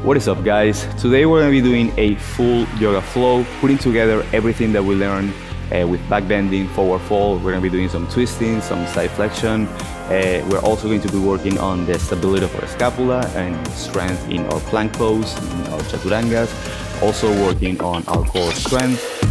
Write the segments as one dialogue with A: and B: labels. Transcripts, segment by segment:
A: What is up, guys? Today we're going to be doing a full yoga flow, putting together everything that we learned with back bending, forward fold. We're going to be doing some twisting, some side flexion. We're also going to be working on the stability of our scapula and strength in our plank pose, in our chaturangas. Also working on our core strength.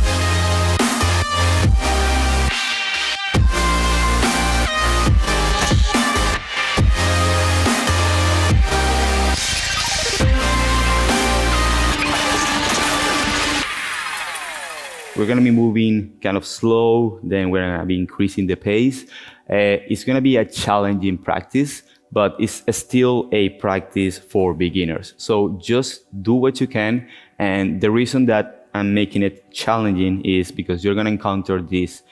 A: We're going to be moving kind of slow, then we're going to be increasing the pace. It's going to be a challenging practice, but it's still a practice for beginners. So just do what you can. And the reason that I'm making it challenging is because you're going to encounter this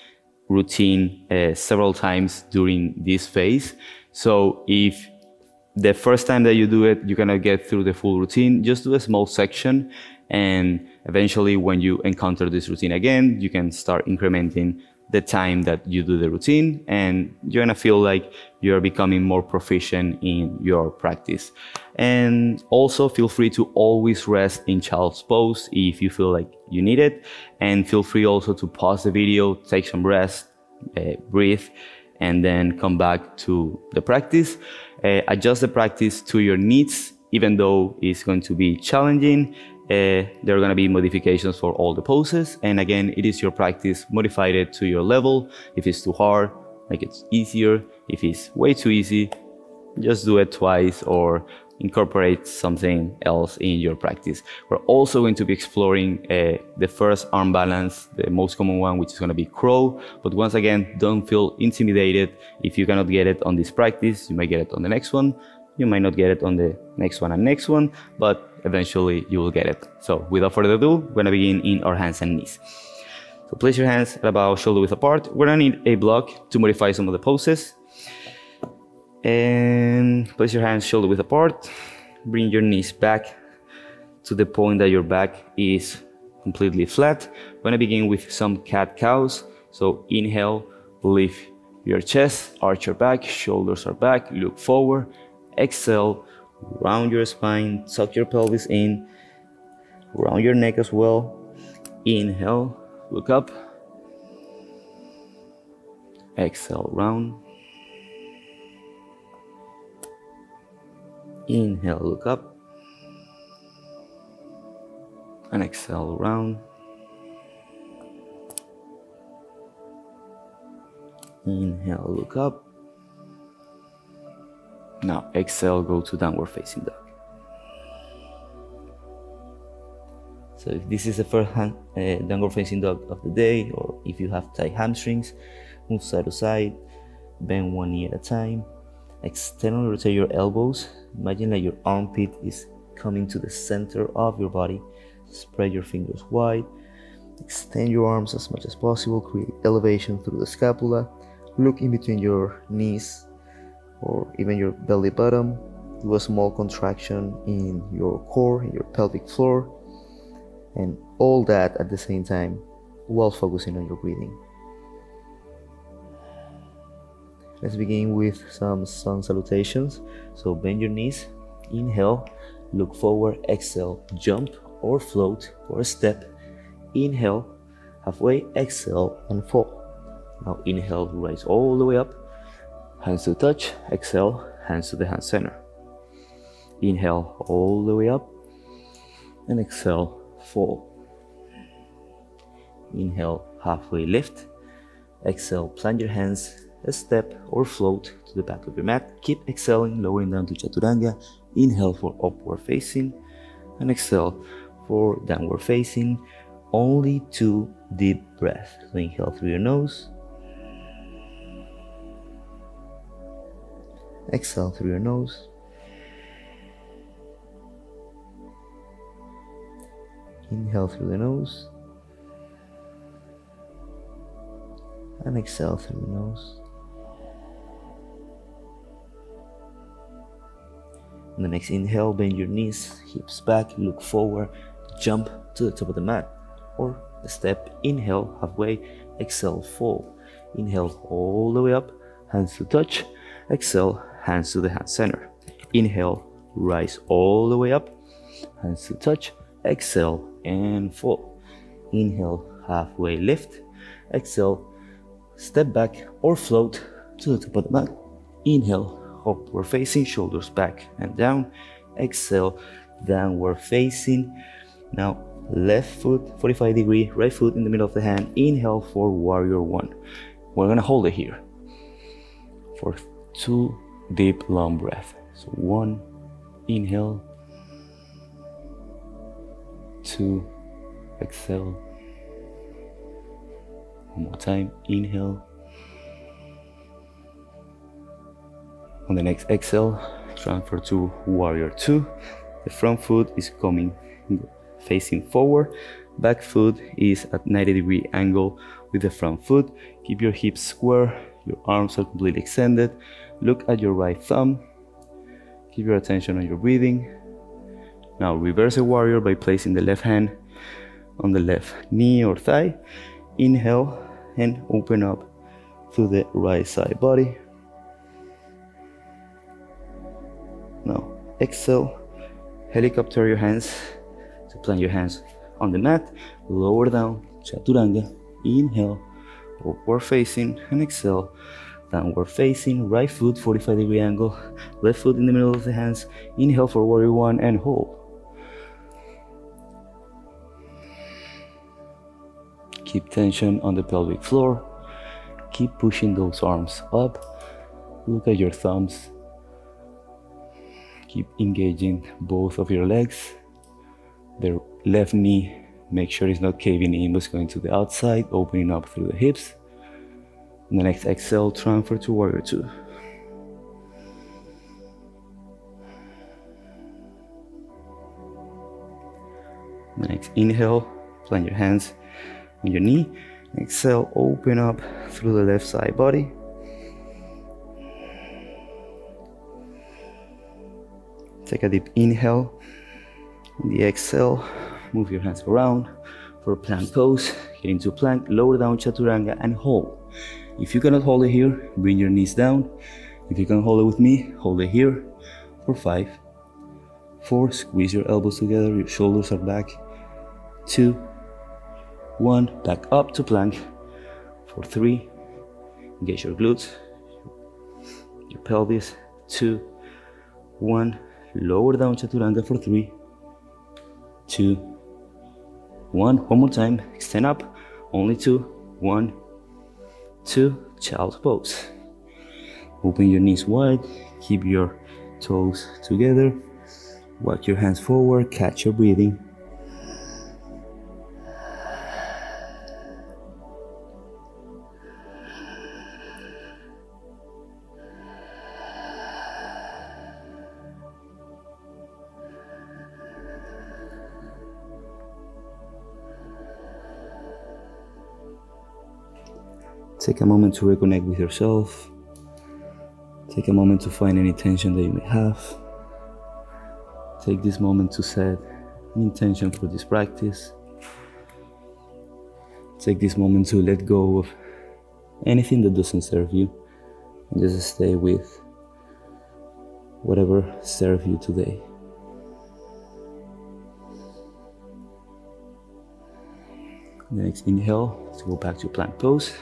A: routine several times during this phase. So if the first time that you do it, you're going to get through the full routine, just do a small section. And eventually, when you encounter this routine again, you can start incrementing the time that you do the routine, and you're gonna feel like you're becoming more proficient in your practice. And also feel free to always rest in child's pose if you feel like you need it. And feel free also to pause the video, take some rest, breathe, and then come back to the practice. Adjust the practice to your needs, even though it's going to be challenging. There are going to be modifications for all the poses, and again, it is your practice. Modify it to your level. If it's too hard, make it easier. If it's way too easy, just do it twice or incorporate something else in your practice. We're also going to be exploring the first arm balance, the most common one, which is going to be crow. But once again, don't feel intimidated. If you cannot get it on this practice, you might get it on the next one. You might not get it on the next one and next one, but eventually you will get it. So without further ado, we're gonna begin in our hands and knees. So place your hands at about shoulder width apart. We're gonna need a block to modify some of the poses. And place your hands shoulder width apart. Bring your knees back to the point that your back is completely flat. We're gonna begin with some cat-cows. So inhale, lift your chest, arch your back, shoulders are back, look forward. Exhale, round your spine, tuck your pelvis in, round your neck as well. Inhale, look up. Exhale, round. Inhale, look up. And exhale, round. Inhale, look up. Now exhale, go to downward facing dog. So if this is the first downward facing dog of the day, or if you have tight hamstrings, move side to side, bend one knee at a time, externally rotate your elbows. Imagine that your armpit is coming to the center of your body. Spread your fingers wide, extend your arms as much as possible, create elevation through the scapula. Look in between your knees or even your belly button. Do a small contraction in your core, in your pelvic floor, and all that at the same time while focusing on your breathing. Let's begin with some sun salutations. So bend your knees, inhale, look forward, exhale, jump or float or step. Inhale, halfway, exhale and fall. Now inhale, rise all the way up. Hands to touch, exhale, hands to the hand center. Inhale all the way up and exhale, fall. Inhale, halfway lift. Exhale, plant your hands, a step or float to the back of your mat. Keep exhaling, lowering down to chaturanga. Inhale for upward facing and exhale for downward facing. Only 2 deep breaths. So inhale through your nose. Exhale through your nose. Inhale through the nose. And exhale through the nose. On the next inhale, bend your knees, hips back, look forward, jump to the top of the mat. Or a step, inhale, halfway, exhale, fall. Inhale all the way up, hands to touch. Exhale, hands to the hand center. Inhale, rise all the way up. hands to touch. Exhale and fold. Inhale, halfway lift. Exhale, step back or float to the top of the mat. Inhale, upward facing, shoulders back and down. Exhale, downward facing. Now left foot 45 degree, right foot in the middle of the hand. Inhale for warrior one. We're gonna hold it here for 2 deep long breaths. So 1, inhale, 2, exhale. One more time, inhale. On the next exhale, transfer to warrior two. The front foot is coming facing forward. Back foot is at 90-degree angle with the front foot. Keep your hips square, your arms are completely extended. Look at your right thumb. Keep your attention on your breathing. Now reverse a warrior by placing the left hand on the left knee or thigh. Inhale and open up to the right side body. Now exhale, helicopter your hands to plant your hands on the mat. Lower down, chaturanga. Inhale, upward facing, and exhale, downward facing. Right foot 45-degree angle, left foot in the middle of the hands. Inhale for warrior one and hold. Keep tension on the pelvic floor. Keep pushing those arms up. Look at your thumbs. Keep engaging both of your legs. The left knee, make sure it's not caving in, but it's going to the outside, opening up through the hips. And the next exhale, transfer to warrior two. The next inhale, plant your hands on your knee. Exhale, open up through the left side body. Take a deep inhale. On the exhale, move your hands around for plank pose. Get into plank, lower down chaturanga and hold. If you cannot hold it here, bring your knees down. If you can hold it with me, hold it here for 5, 4, squeeze your elbows together, your shoulders are back. 2, 1, back up to plank for 3, engage your glutes, your pelvis. 2, 1, lower down chaturanga for 3, 2, 1, one more time, extend up, only 2, 1, 2, child's pose. Open your knees wide, keep your toes together, walk your hands forward, catch your breathing. Take a moment to reconnect with yourself. Take a moment to find any tension that you may have. Take this moment to set an intention for this practice. Take this moment to let go of anything that doesn't serve you and just stay with whatever serves you today. The next inhale, let's go back to plank pose.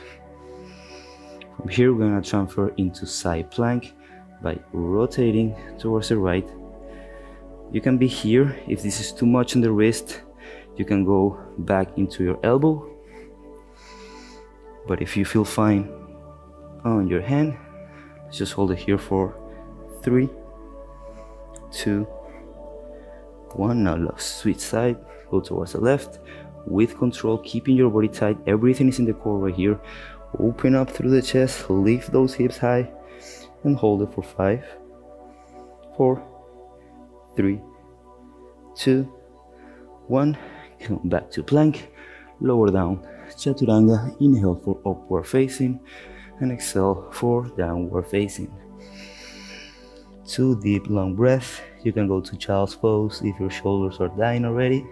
A: From here, we're going to transfer into side plank by rotating towards the right. You can be here. If this is too much on the wrist, you can go back into your elbow. But if you feel fine on your hand, let's just hold it here for 3, 2, 1. Now switch side, go towards the left with control, keeping your body tight. Everything is in the core right here. Open up through the chest, lift those hips high and hold it for 5, 4, 3, 2, 1. Come back to plank, lower down chaturanga. Inhale for upward facing and exhale for downward facing. 2 deep long breaths. You can go to child's pose if your shoulders are dying already.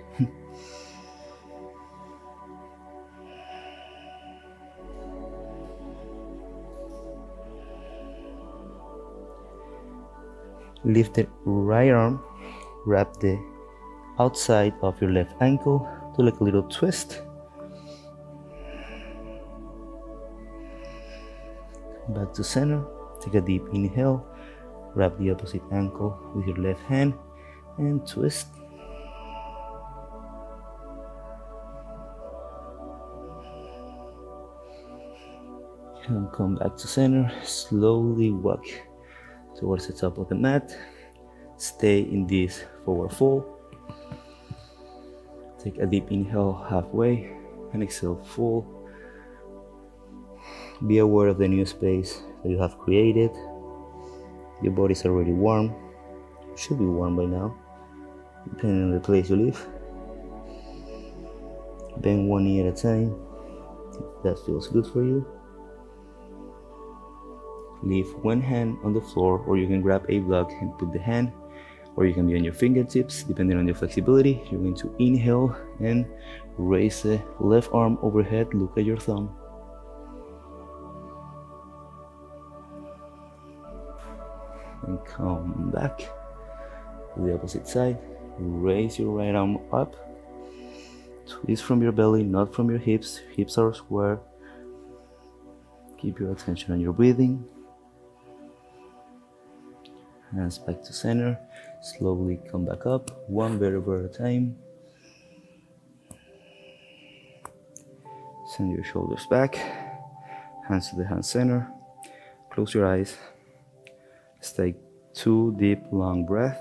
A: Lift the right arm, wrap the outside of your left ankle. Do like a little twist. Back to center. Take a deep inhale. Grab the opposite ankle with your left hand and twist. And come back to center. Slowly walk towards the top of the mat. Stay in this forward fold. Take a deep inhale halfway and exhale full. Be aware of the new space that you have created. Your body's already warm. It should be warm by now, depending on the place you live. Bend one knee at a time, if that feels good for you. Leave one hand on the floor, or you can grab a block and put the hand, or you can be on your fingertips, depending on your flexibility. You're going to inhale and raise the left arm overhead. Look at your thumb. And come back to the opposite side. Raise your right arm up. Twist from your belly, not from your hips. Hips are square. Keep your attention on your breathing. Hands back to center. Slowly come back up, one vertebra at a time. Send your shoulders back. Hands to the hand center. Close your eyes. Let's take 2 deep, long breaths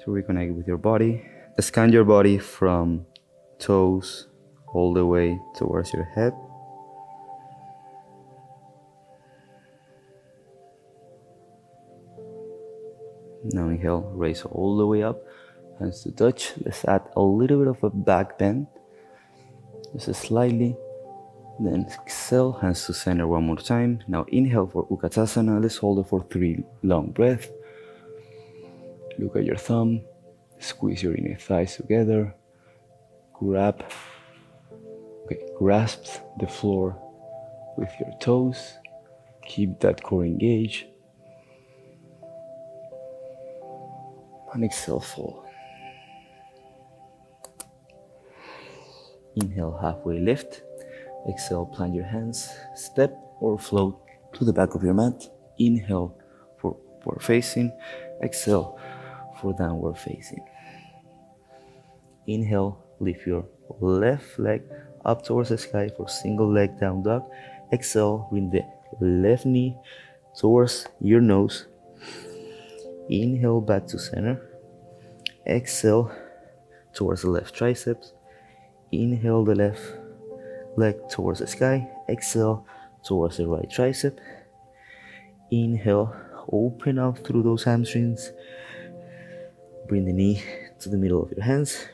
A: to reconnect with your body. Scan your body from toes all the way towards your head. Now inhale, raise all the way up, hands to touch. Let's add a little bit of a back bend, just slightly. Then exhale, hands to center one more time. Now inhale for Utkatasana. Let's hold it for 3 long breaths. Look at your thumb. Squeeze your inner thighs together. Grasp the floor with your toes. Keep that core engaged. And exhale, fall. Inhale, halfway lift. Exhale, plant your hands, step or float to the back of your mat. Inhale for forward facing. Exhale for downward facing. Inhale, lift your left leg up towards the sky for single leg down dog. Exhale, bring the left knee towards your nose. Inhale, back to center. Exhale towards the left triceps. Inhale the left leg towards the sky. Exhale towards the right tricep. Inhale, open up through those hamstrings. Bring the knee to the middle of your hands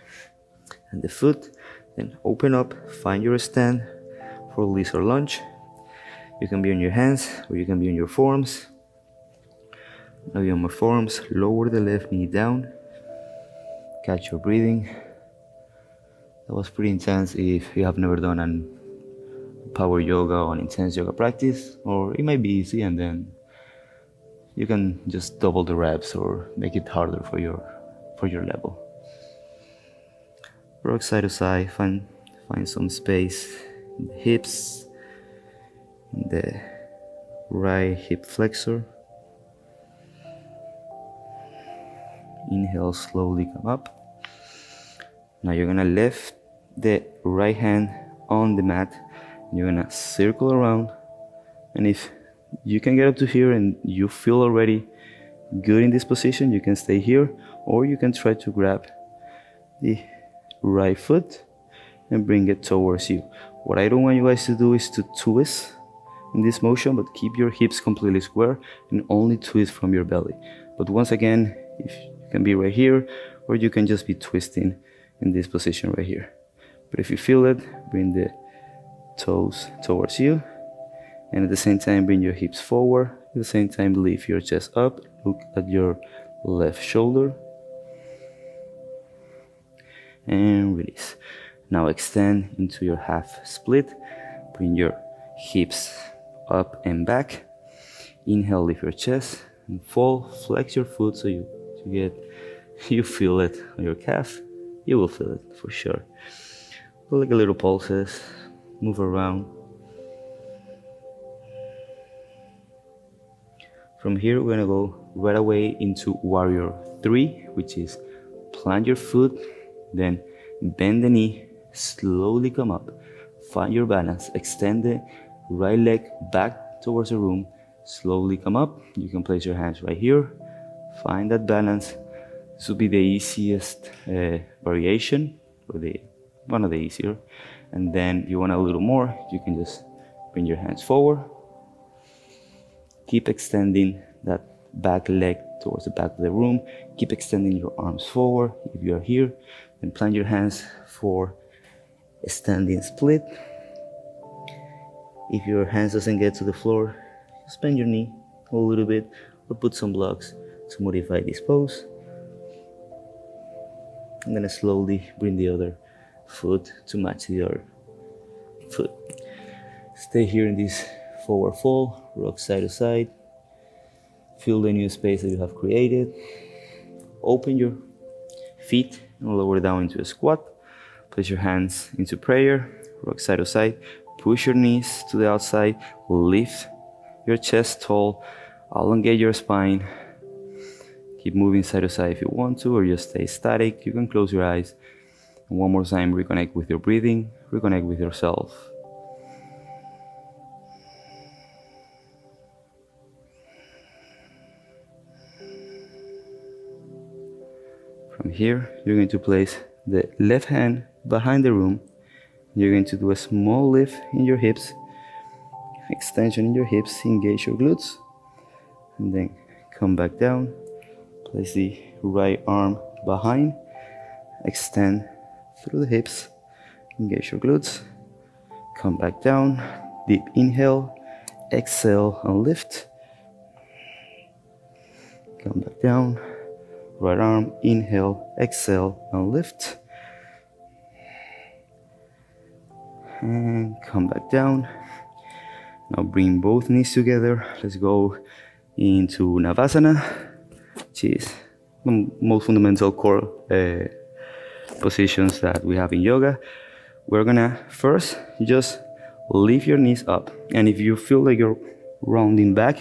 A: and the foot. Then open up, find your stand for release or lunge. You can be on your hands or you can be on your forearms. Now you're on my forearms, lower the left knee down. Catch your breathing. That was pretty intense if you have never done an power yoga or an intense yoga practice, or it might be easy and then you can just double the reps or make it harder for your level. Rock side to side, find some space in the hips, in the right hip flexor. Inhale, slowly come up. Now you're gonna lift the right hand on the mat. You're gonna circle around, and if you can get up to here and you feel already good in this position, you can stay here, or you can try to grab the right foot and bring it towards you. What I don't want you guys to do is to twist in this motion, but keep your hips completely square and only twist from your belly. But once again, if you can be right here, or you can just be twisting in this position right here. But if you feel it, bring the toes towards you, and at the same time bring your hips forward. At the same time lift your chest up. Look at your left shoulder and release. Now extend into your half split. Bring your hips up and back. Inhale, lift your chest and fall. Flex your foot so you get you feel it on your calf, you will feel it for sure. Feel like a little pulses, move around. From here, we're gonna go right away into warrior 3, which is plant your foot, then bend the knee, slowly come up, find your balance, extend the right leg back towards the room, slowly come up. You can place your hands right here, find that balance. This will be the easiest variation, or one of the easier. And then if you want a little more, you can just bring your hands forward. Keep extending that back leg towards the back of the room. Keep extending your arms forward. If you are here, then plant your hands for a standing split. If your hands doesn't get to the floor, just bend your knee a little bit or put some blocks to modify this pose. I'm gonna slowly bring the other foot to match the other foot. Stay here in this forward fold, rock side to side. Feel the new space that you have created. Open your feet and lower down into a squat. Place your hands into prayer, rock side to side. Push your knees to the outside. Lift your chest tall. Elongate your spine. Keep moving side to side if you want to, or just stay static. You can close your eyes. And one more time, reconnect with your breathing, reconnect with yourself. From here, you're going to place the left hand behind the room. You're going to do a small lift in your hips, extension in your hips, engage your glutes, and then come back down. Place the right arm behind, extend through the hips, engage your glutes, come back down, deep inhale, exhale and lift, come back down, right arm, inhale, exhale and lift, and come back down. Now bring both knees together. Let's go into Navasana, which is the most fundamental core positions that we have in yoga. We're gonna first just lift your knees up, and if you feel like you're rounding back,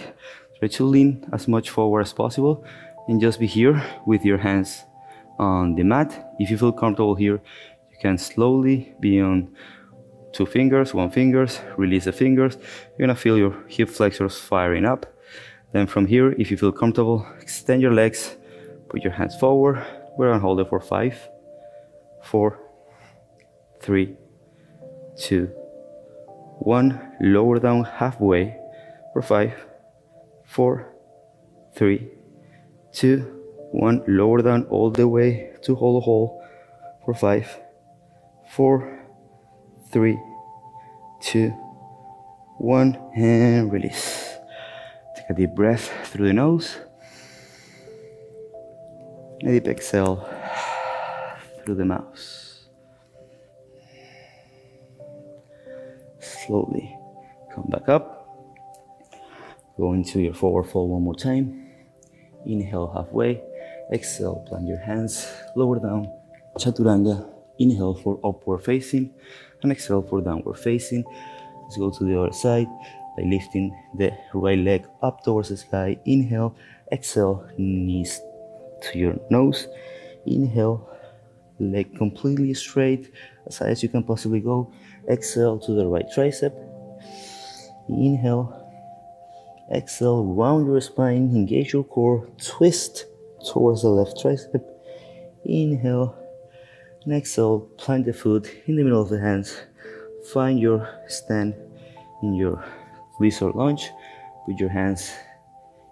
A: try to lean as much forward as possible and just be here with your hands on the mat. If you feel comfortable here, you can slowly be on 2 fingers, 1 finger, release the fingers. You're gonna feel your hip flexors firing up. Then from here, if you feel comfortable, extend your legs, put your hands forward. We're gonna hold it for 5, 4, 3, 2, 1. Lower down halfway for 5, 4, 3, 2, 1. Lower down all the way to hold a hole for 5, 4, 3, 2, 1, and release. Take a deep breath through the nose. A deep exhale through the mouth. Slowly come back up. Go into your forward fold one more time. Inhale halfway. Exhale, plant your hands, lower down. Chaturanga. Inhale for upward facing and exhale for downward facing. Let's go to the other side by lifting the right leg up towards the sky. Inhale, exhale, knees to your nose. Inhale, leg completely straight, as high as you can possibly go. Exhale to the right tricep. Inhale, exhale, round your spine, engage your core, twist towards the left tricep. Inhale, and exhale, plant the foot in the middle of the hands. Find your stand in your lizard lunge. Put your hands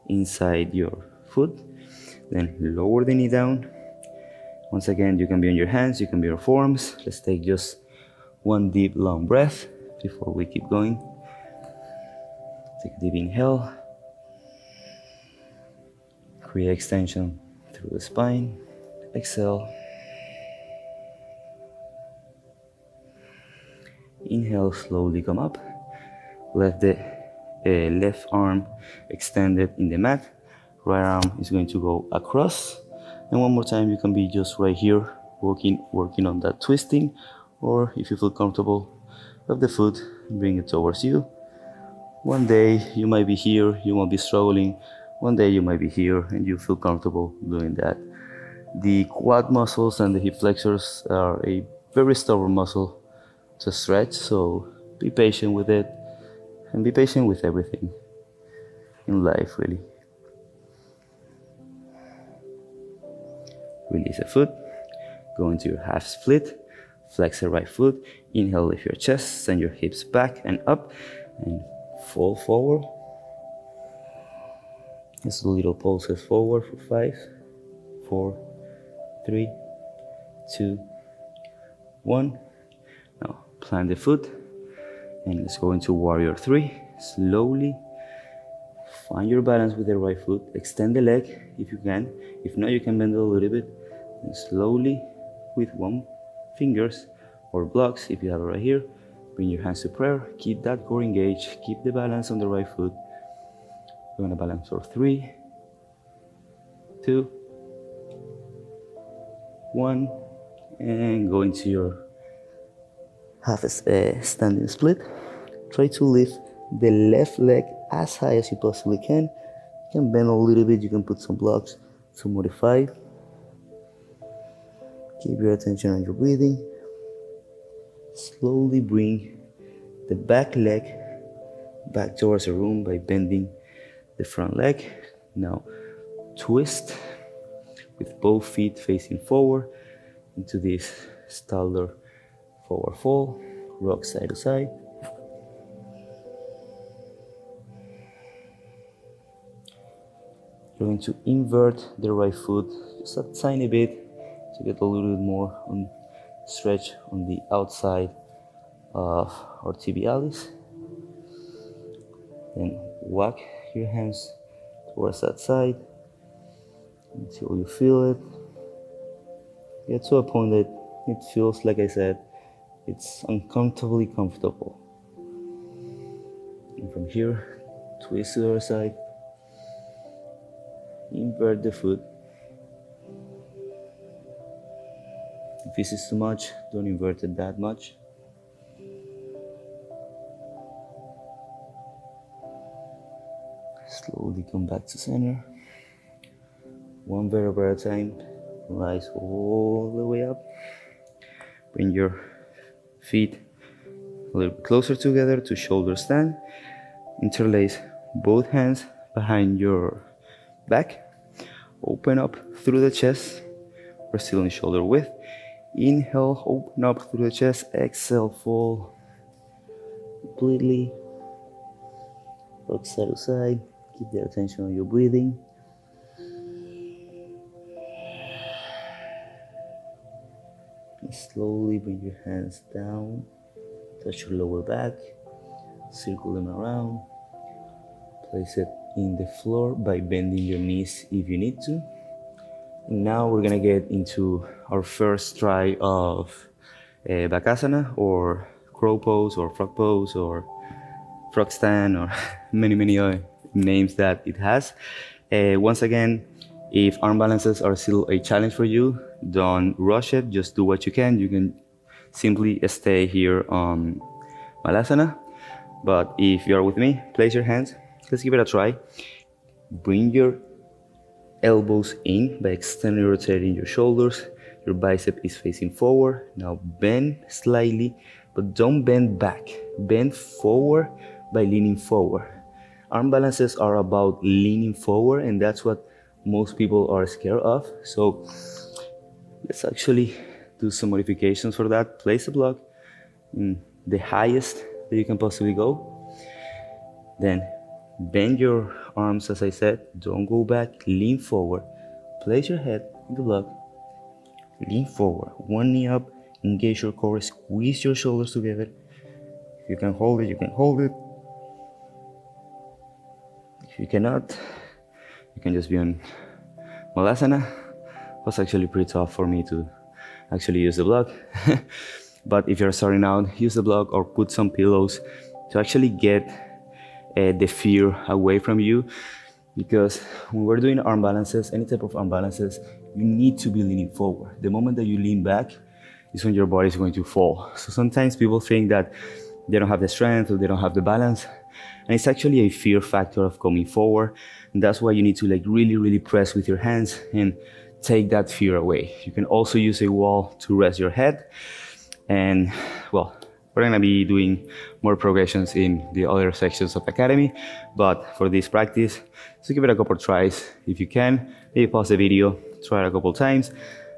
A: inside your foot. Then lower the knee down. Once again, you can be on your hands, you can be on your forearms. Let's take just one deep, long breath before we keep going. Take a deep inhale. Create extension through the spine. Exhale. Inhale, slowly come up. Left the left arm extended in the mat. Right arm is going to go across And one more time, you can be just right here, working on that twisting, or if you feel comfortable, of the foot, bring it towards you. One day you might be here, you won't be struggling. One day you might be here and you feel comfortable doing that. The quad muscles and the hip flexors are a very stubborn muscle to stretch, so be patient with it, and be patient with everything in life, really. Release the foot, go into your half split, flex the right foot, inhale, lift your chest, send your hips back and up, and fall forward. Just little pulses forward for 5, 4, 3, 2, 1. Now plant the foot, and let's go into warrior 3. Slowly find your balance with the right foot, extend the leg if you can. If not, you can bend it a little bit, and slowly with one fingers or blocks, if you have it right here, bring your hands to prayer, keep that core engaged, keep the balance on the right foot. We're gonna balance for 3, 2, 1, and go into your half standing split. Try to lift the left leg as high as you possibly can. You can bend a little bit, you can put some blocks to modify. Keep your attention on your breathing. Slowly bring the back leg back towards the room by bending the front leg. Now twist with both feet facing forward into this Stalder forward fold, rock side to side. You're going to invert the right foot just a tiny bit to get a little bit more on stretch on the outside of our tibialis. Then walk your hands towards that side until you feel it. Get to a point that it feels, like I said, it's uncomfortably comfortable. And from here, twist to the other side, invert the foot. If this is too much, don't invert it that much. Slowly come back to center. One vertebra at a time. Rise all the way up. Bring your feet a little bit closer together to shoulder stand. Interlace both hands behind your back. Open up through the chest. We're still in shoulder width. Inhale, open up through the chest. Exhale, fall completely. Rock side to side. Keep the attention on your breathing. And slowly bring your hands down. Touch your lower back. Circle them around. Place it in the floor by bending your knees if you need to. And now we're gonna get into our first try of Bakasana, or crow pose, or frog pose, or frog stand, or many other names that it has. Once again, if arm balances are still a challenge for you, don't rush it, just do what you can. You can simply stay here on Malasana. But if you're with me, place your hands. Let's give it a try. Bring your elbows in by extending and rotating your shoulders. Your bicep is facing forward. Now bend slightly, but don't bend back. Bend forward by leaning forward. Arm balances are about leaning forward, and that's what most people are scared of. So let's actually do some modifications for that. Place a block in the highest that you can possibly go. Then bend your arms, as I said. Don't go back. Lean forward. Place your head in the block. Lean forward. One knee up. Engage your core. Squeeze your shoulders together. If you can hold it, you can hold it. If you cannot, you can just be on Malasana. It was actually pretty tough for me to actually use the block. But if you're starting out, use the block or put some pillows to actually get the fear away from you. Because when we're doing arm balances, any type of arm balances, you need to be leaning forward. The moment that you lean back is when your body is going to fall. So sometimes people think that they don't have the strength or they don't have the balance, and it's actually a fear factor of coming forward. And that's why you need to like really press with your hands and take that fear away. You can also use a wall to rest your head. And well, we're gonna be doing more progressions in the other sections of Academy, but for this practice, so give it a couple tries. If you can, maybe pause the video, try it a couple times,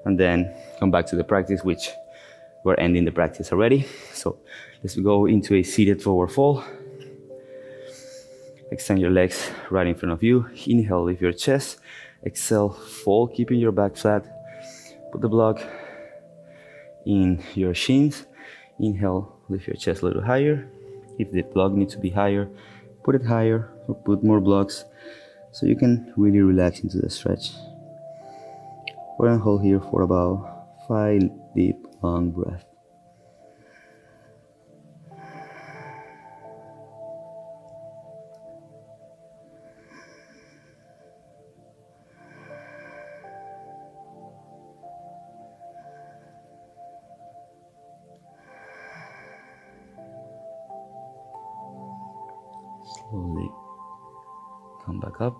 A: and then come back to the practice, which we're ending the practice already. So let's go into a seated forward fold. Extend your legs right in front of you. Inhale, lift your chest. Exhale, fold, keeping your back flat. Put the block in your shins. Inhale, lift your chest a little higher. If the block needs to be higher, put it higher or put more blocks so you can really relax into the stretch. We're gonna hold here for about 5 deep, long breaths. Slowly come back up.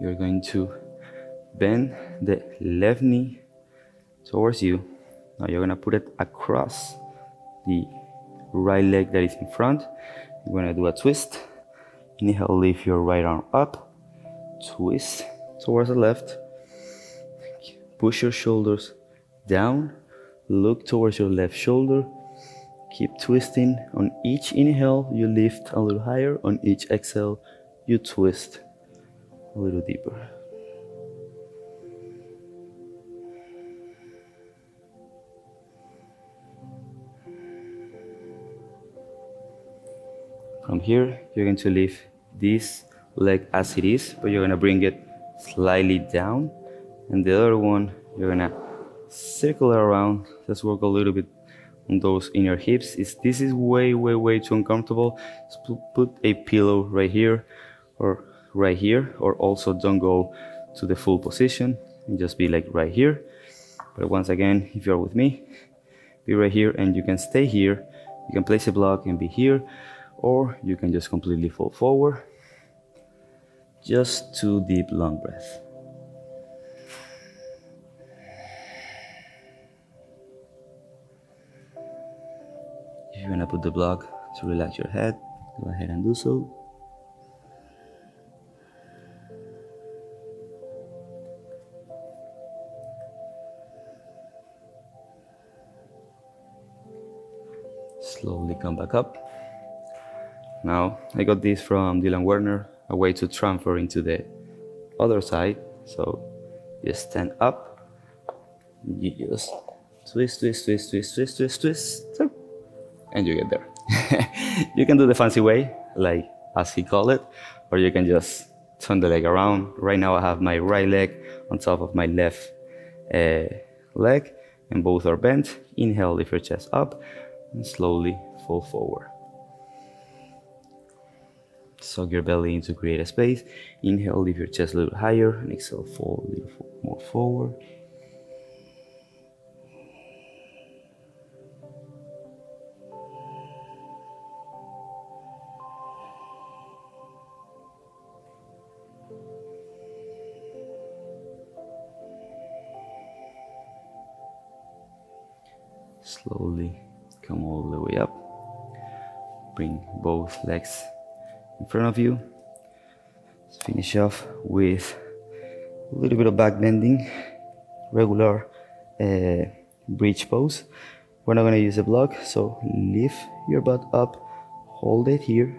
A: You're going to bend the left knee towards you. Now you're gonna put it across the right leg that is in front. You're gonna do a twist. Inhale, lift your right arm up. Twist towards the left. Push your shoulders down. Look towards your left shoulder. Keep twisting. On each inhale, you lift a little higher. On each exhale, you twist a little deeper. From here, you're going to lift this leg as it is, but you're going to bring it slightly down. And the other one, you're going to circle it around. Let's work a little bit on those inner hips. This is way too uncomfortable, put a pillow right here, or also don't go to the full position and just be like right here. But once again, if you're with me, be right here, and you can stay here. You can place a block and be here, or you can just completely fall forward. Just 2 deep, long breaths. If you're gonna put the block to relax your head, go ahead and do so. Slowly come back up. Now, I got this from Dylan Werner, a way to transfer into the other side. So you stand up, you just twist, and you get there. You can do the fancy way, like as he called it, or you can just turn the leg around. Right now I have my right leg on top of my left leg, and both are bent. Inhale, lift your chest up, and slowly fall forward. Suck your belly in to create a space. Inhale, lift your chest a little higher, and exhale, fall a little more forward. Slowly come all the way up. Bring both legs in front of you. Let's finish off with a little bit of back bending, regular bridge pose. We're not going to use a block, so lift your butt up, hold it here,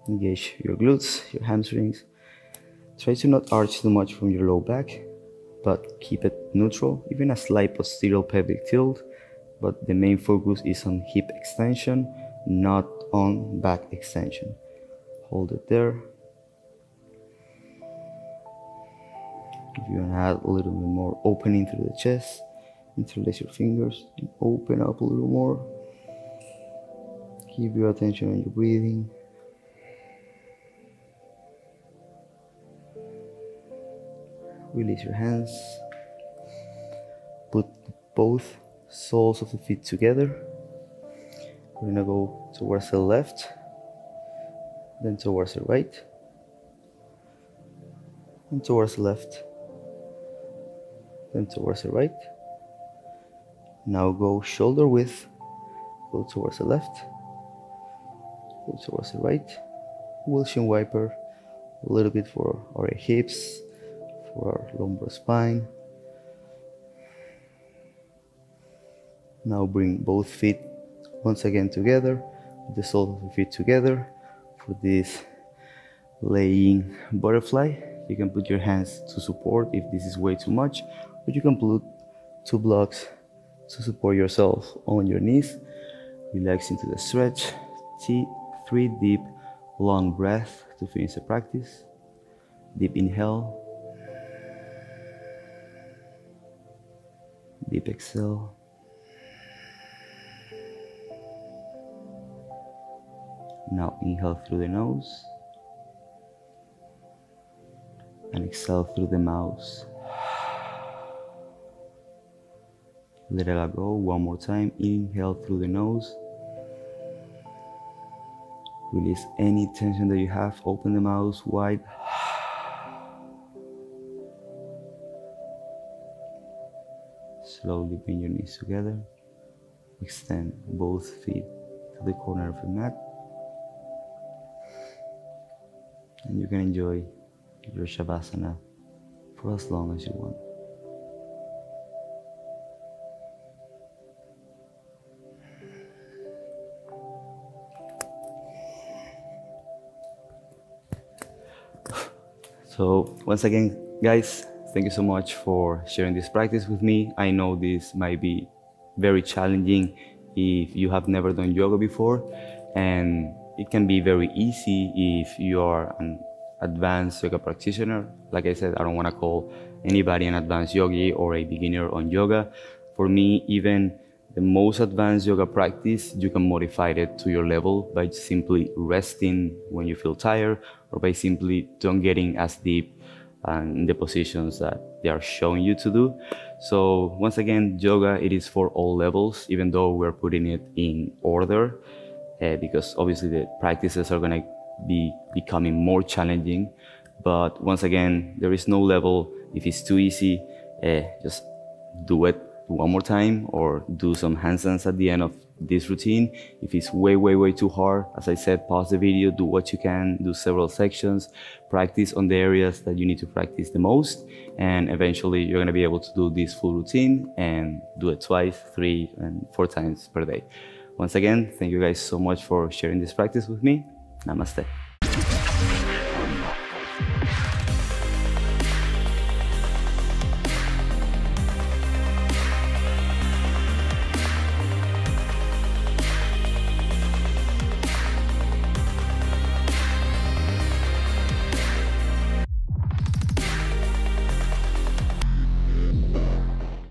A: engage your glutes, your hamstrings. Try to not arch too much from your low back, but keep it neutral, even a slight posterior pelvic tilt. But the main focus is on hip extension, not on back extension. Hold it there. If you want to add a little bit more opening through the chest, interlace your fingers and open up a little more. Keep your attention on your breathing. Release your hands. Put both soles of the feet together. We're gonna go towards the left, then towards the right, and towards the left, then towards the right. Now go shoulder width, go towards the left, go towards the right. Windshield wiper, a little bit for our hips, for our lumbar spine. Now bring both feet once again together, the soles of the feet together for this laying butterfly. You can put your hands to support if this is way too much, or you can put 2 blocks to support yourself on your knees. Relax into the stretch. 3 deep, long breaths to finish the practice. Deep inhale. Deep exhale. Now inhale through the nose and exhale through the mouth. Let it go one more time. Inhale through the nose. Release any tension that you have. Open the mouth wide. Slowly bring your knees together. Extend both feet to the corner of the mat. And you can enjoy your Shavasana for as long as you want. So once again, guys, thank you so much for sharing this practice with me. I know this might be very challenging if you have never done yoga before, and it can be very easy if you are an advanced yoga practitioner. Like I said, I don't want to call anybody an advanced yogi or a beginner on yoga. For me, even the most advanced yoga practice, you can modify it to your level by simply resting when you feel tired, or by simply don't getting as deep in the positions that they are showing you to do. So once again, yoga, it is for all levels, even though we're putting it in order, because obviously the practices are going to be becoming more challenging. But once again, there is no level. If it's too easy, just do it one more time, or do some handstands at the end of this routine. If it's way too hard, as I said, pause the video, do what you can, do several sections, practice on the areas that you need to practice the most, and eventually you're going to be able to do this full routine and do it 2, 3, and 4 times per day. Once again, thank you guys so much for sharing this practice with me. Namaste.